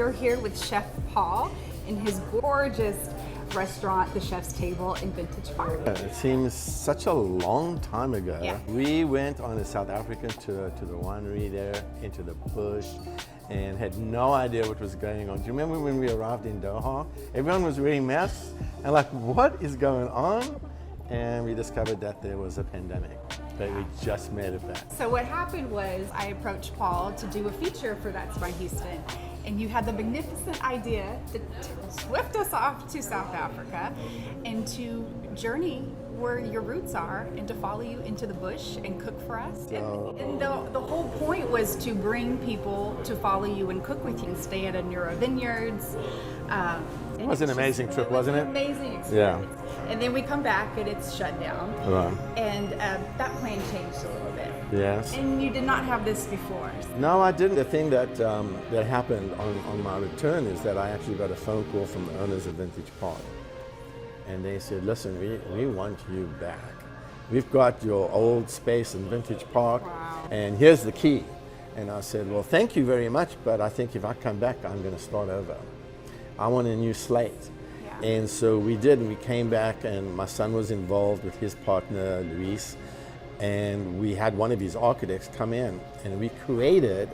We're here with Chef Paul in his gorgeous restaurant, The Chef's Table in Vintage Park. It seems such a long time ago. Yeah. We went on a South African tour to the winery there, into the bush, and had no idea what was going on. Do you remember when we arrived in Doha? Everyone was wearing masks, and like, what is going on? And we discovered that there was a pandemic, but we just made it back. So what happened was I approached Paul to do a feature for That's My Houston, and you had the magnificent idea to swift us off to South Africa and to journey where your roots are and to follow you into the bush and cook for us. And the whole point was to bring people to follow you and cook with you and stay at a Neuro Vineyards. It was an amazing trip, wasn't it? An amazing experience. Yeah. And then we come back and it's shut down. Right. And that plan changed a little bit. Yes. And you did not have this before. No, I didn't. The thing that that happened on my return is that I actually got a phone call from the owners of Vintage Park. And they said, listen, we want you back. We've got your old space in Vintage Park, Wow. and here's the key. And I said, well, thank you very much, but I think if I come back, I'm going to start over. I want a new slate. Yeah. And so we did, and we came back, and my son was involved with his partner, Luis, and we had one of his architects come in, and we created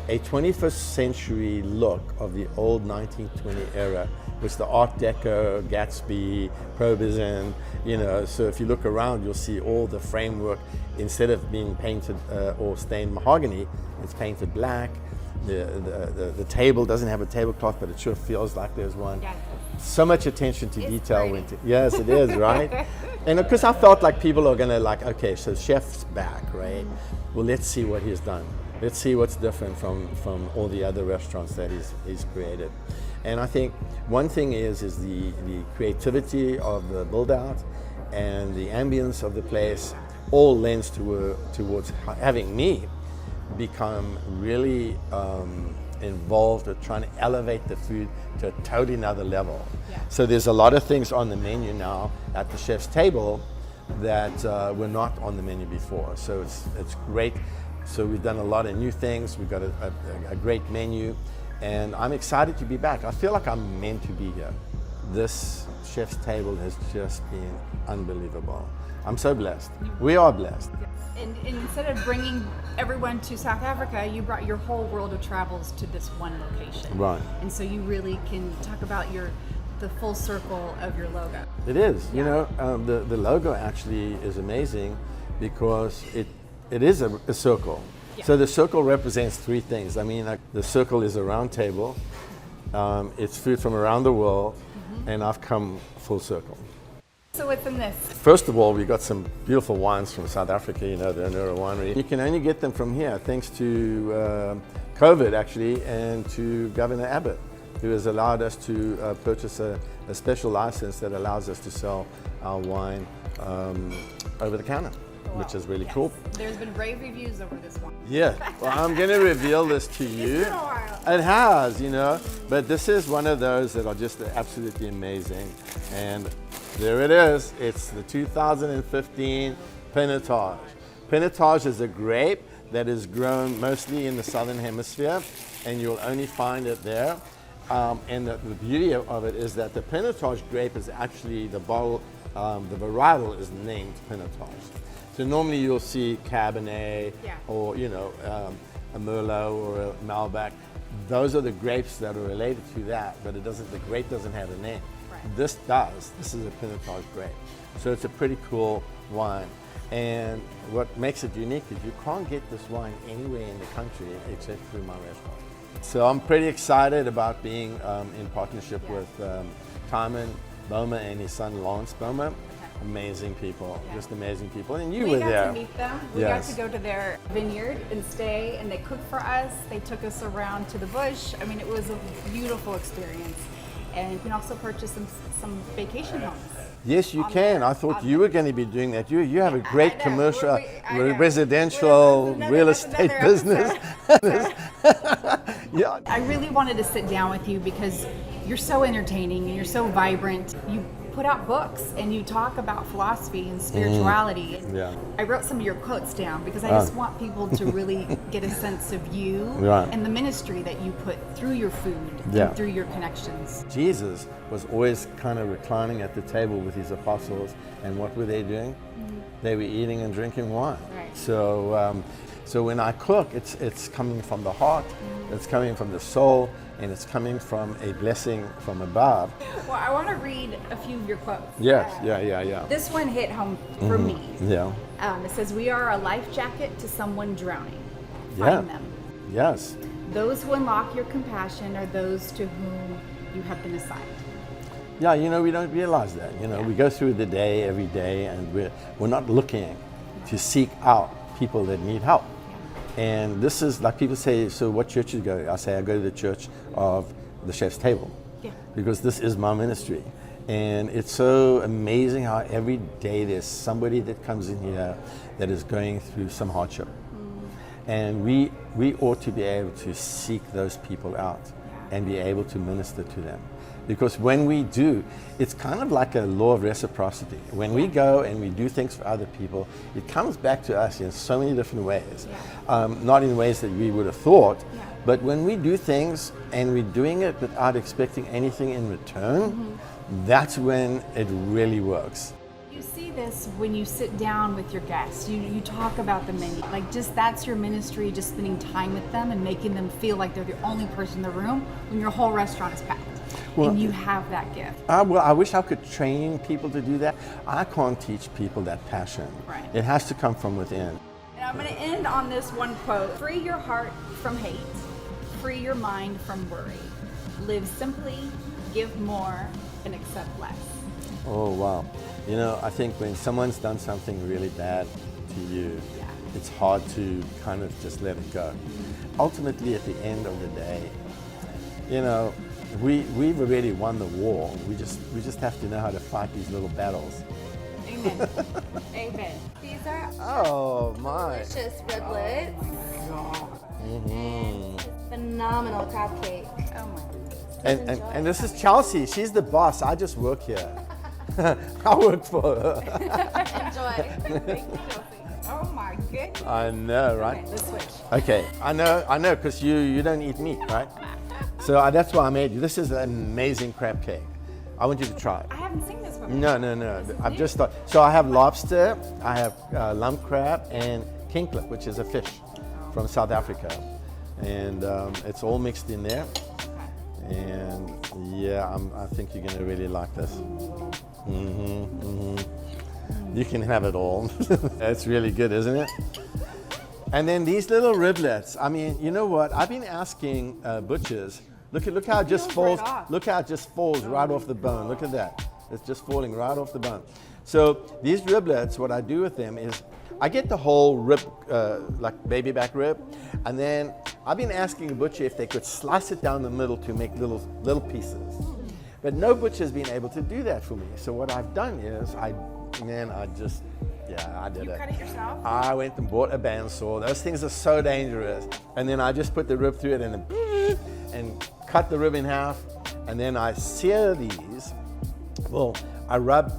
a 21st century look of the old 1920 era, which the Art Deco, Gatsby, Provision, you know, so if you look around, you'll see all the framework, instead of being painted or stained mahogany, it's painted black. The table doesn't have a tablecloth, but it sure feels like there's one. Yeah. So much attention to It's detail pretty. went into. Yes, it is, right? And because I felt like people are gonna like, okay, so chef's back, right? Well, let's see what he's done. Let's see what's different from all the other restaurants that he's created. And I think one thing is the creativity of the build out and the ambience of the place all lends towards having me become really involved with trying to elevate the food to a totally another level. Yeah. So there's a lot of things on the menu now at the chef's table that were not on the menu before. So it's great. So we've done a lot of new things. We've got a great menu, and I'm excited to be back. I feel like I'm meant to be here. This chef's table has just been unbelievable. I'm so blessed. We are blessed. And instead of bringing everyone to South Africa, you brought your whole world of travels to this one location. Right. And so you really can talk about the full circle of your logo. It is. You Yeah. know, the logo actually is amazing because it is a circle. Yeah. So the circle represents three things. I mean, like the circle is a round table. It's food from around the world, and I've come full circle. So what's in this? First of all, we got some beautiful wines from South Africa, you know, the Neuro Winery. You can only get them from here thanks to COVID, actually, and to Governor Abbott, who has allowed us to purchase a special license that allows us to sell our wine over the counter, which is really cool. There's been rave reviews over this one. Yeah, well, I'm going to reveal this to you. It's been a while. It has, you know, but this is one of those that are just absolutely amazing. And there it is. It's the 2015 Pinotage. Pinotage is a grape that is grown mostly in the southern hemisphere, and you'll only find it there. And the beauty of it is that the Pinotage grape is actually the bottle, the varietal is named Pinotage. So normally you'll see Cabernet, Yeah. or you know, a Merlot or a Malbec. Those are the grapes that are related to that, but it doesn't. The grape doesn't have a name. Right. This does. This is a Pinotage grape. So it's a pretty cool wine. And what makes it unique is you can't get this wine anywhere in the country except through my restaurant. So I'm pretty excited about being in partnership with Timon Boma and his son Lawrence Boma. Amazing people, just amazing people. And you were there. We got to meet them. We Yes. got to go to their vineyard and stay, and they cooked for us. They took us around to the bush. I mean, it was a beautiful experience. And you can also purchase some vacation homes. Yes, you on can. there. I thought On you there. were going to be doing that. You have a great I know. commercial, I know. residential, That's real another estate business. Yeah. I really wanted to sit down with you because you're so entertaining and you're so vibrant. You put out books and you talk about philosophy and spirituality. Yeah. I wrote some of your quotes down because I just want people to really get a sense of you Right. and the ministry that you put through your food Yeah. and through your connections. Jesus was always kind of reclining at the table with his apostles, and what were they doing? They were eating and drinking wine. Right. So when I cook, it's coming from the heart, it's coming from the soul, and it's coming from a blessing from above. Well, I want to read a few of your quotes. Yes, yeah. This one hit home for me. Yeah. It says, "We are a life jacket to someone drowning. Yeah. Find them. Yes. Those who unlock your compassion are those to whom you have been assigned." Yeah, we don't realize that. We go through the day every day, and we're not looking to seek out people that need help. And this is like people say, so what church you go? I say I go to the church of the Chef's Table, because this is my ministry. And it's so amazing how every day there's somebody that comes in here that is going through some hardship. And we ought to be able to seek those people out and be able to minister to them. Because when we do, it's kind of like a law of reciprocity. When we go and we do things for other people, it comes back to us in so many different ways. Not in ways that we would have thought, but when we do things and we're doing it without expecting anything in return, that's when it really works. You see this when you sit down with your guests. You talk about the menu. Like, just that's your ministry, just spending time with them and making them feel like they're the only person in the room when your whole restaurant is packed. Well, and you have that gift. Well, I wish I could train people to do that. I can't teach people that passion. Right. It has to come from within. And I'm going to end on this one quote. "Free your heart from hate. Free your mind from worry. Live simply, give more, and accept less." Oh, wow. I think when someone's done something really bad to you, it's hard to kind of just let it go. Ultimately, at the end of the day, we've already won the war. We just have to know how to fight these little battles. Amen. Amen. These are Oh, my. delicious riblets. Mm-hmm. Phenomenal crab cake. Oh my goodness. And this is Chelsea. She's the boss. I just work here. I work for her. Enjoy. Thank you, Chelsea. Oh my goodness. I know, right? Okay, let's switch. Okay, I know, because you don't eat meat, right? So that's why I made you. This is an amazing crab cake. I want you to try it. I haven't seen this before. No. I've just thought. So I have lobster, I have lump crab, and kingklip, which is a fish from South Africa, and it's all mixed in there. And I think you're gonna really like this. You can have it all. It's really good, isn't it? And then these little riblets. I mean, you know what? I've been asking butchers. Look how it just falls. Look how it just falls right off the bone. Look at that. It's just falling right off the bone. So these riblets, what I do with them is I get the whole rib, like baby back rib, and then I've been asking a butcher if they could slice it down the middle to make little pieces. But no butcher's been able to do that for me. So what I've done is I did You it. cut it yourself? I went and bought a bandsaw. Those things are so dangerous. And then I just put the rib through it and cut the rib in half. And then I sear these. Well, I rub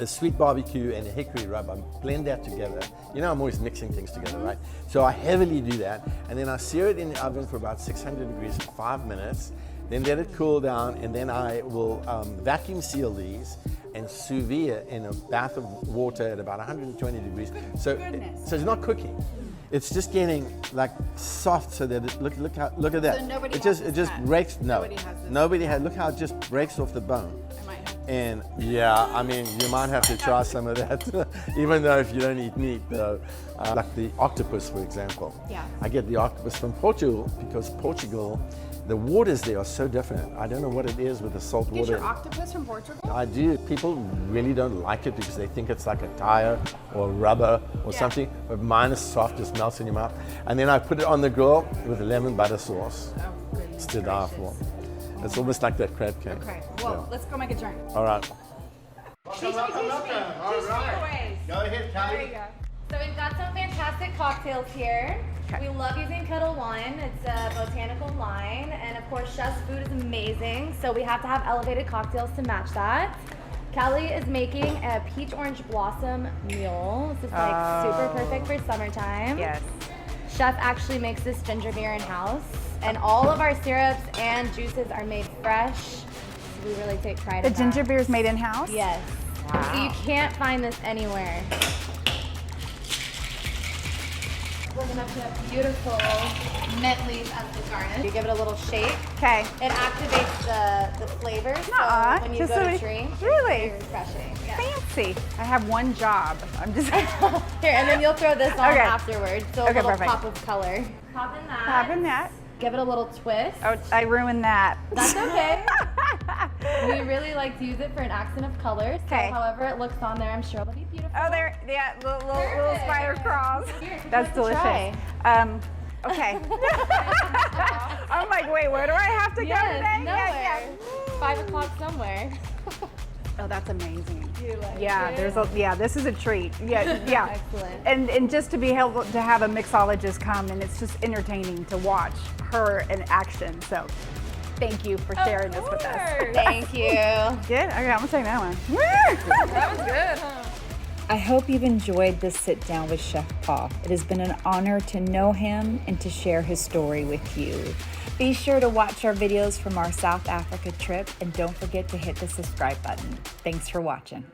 a sweet barbecue and a hickory rub. I blend that together. I'm always mixing things together, right? So I heavily do that. And then I sear it in the oven for about 600 degrees for 5 minutes. Then let it cool down. And then I will vacuum seal these and sous vide in a bath of water at about 120 degrees. So it's not cooking. It's just getting like soft so that it, look at that. So nobody it has just this breaks. No, Nobody has this. nobody has. Look how it just breaks off the bone. I might have. And I mean, you might have to try some of that, even though if you don't eat meat, though. Like the octopus, for example. Yeah. I get the octopus from Portugal because Portugal, the waters there are so different. I don't know what it is with the salt Get water. your octopus from Portugal? I do. People really don't like it because they think it's like a tire or rubber or something. But mine is soft, just melts in your mouth. And then I put it on the grill with a lemon butter sauce. Oh, goodness. It's to die for. It's almost like that crab cake. Okay, well, let's go make a drink. All right. Teach me. Teach me your ways. Go ahead, There you go. So we've got some fantastic cocktails here. Okay. We love using Kettle One. It's a botanical line, and of course, Chef's food is amazing. So we have to have elevated cocktails to match that. Kelly is making a peach orange blossom mule. This is like super perfect for summertime. Yes. Chef actually makes this ginger beer in-house, and all of our syrups and juices are made fresh. So we really take pride The in that. ginger beer is made in-house? Yes. Wow. So you can't find this anywhere. We're gonna put beautiful mint leaves as the garnish. You give it a little shake. Okay. It activates the flavors. Nuh-uh. So when you Just go so to we- tree, Really? it's very refreshing. Yeah. Fancy. I have one job. I'm just Here, and then you'll throw this on Okay. afterwards. So a Okay, little perfect. pop of color. Pop in that. having that. Give it a little twist. Oh, I ruined that. That's okay. We really like to use it for an accent of color. So Okay. however it looks on there, I'm sure it'll be beautiful. Oh, there, yeah, little Perfect. spider crawls. Here, That's give it a delicious. try. Okay. I'm like, wait, where do I have to go Yes, today? nowhere. 5 o'clock somewhere. Oh, that's amazing. You like Yeah, it? this is a treat. Yeah, yeah. Excellent. And just to be able to have a mixologist come, and it's just entertaining to watch her in action. So, thank you for sharing this with us. Thank you. Good. Okay, I'm gonna take that one. That was good, huh? I hope you've enjoyed this sit down with Chef Paul. It has been an honor to know him and to share his story with you. Be sure to watch our videos from our South Africa trip and don't forget to hit the subscribe button. Thanks for watching.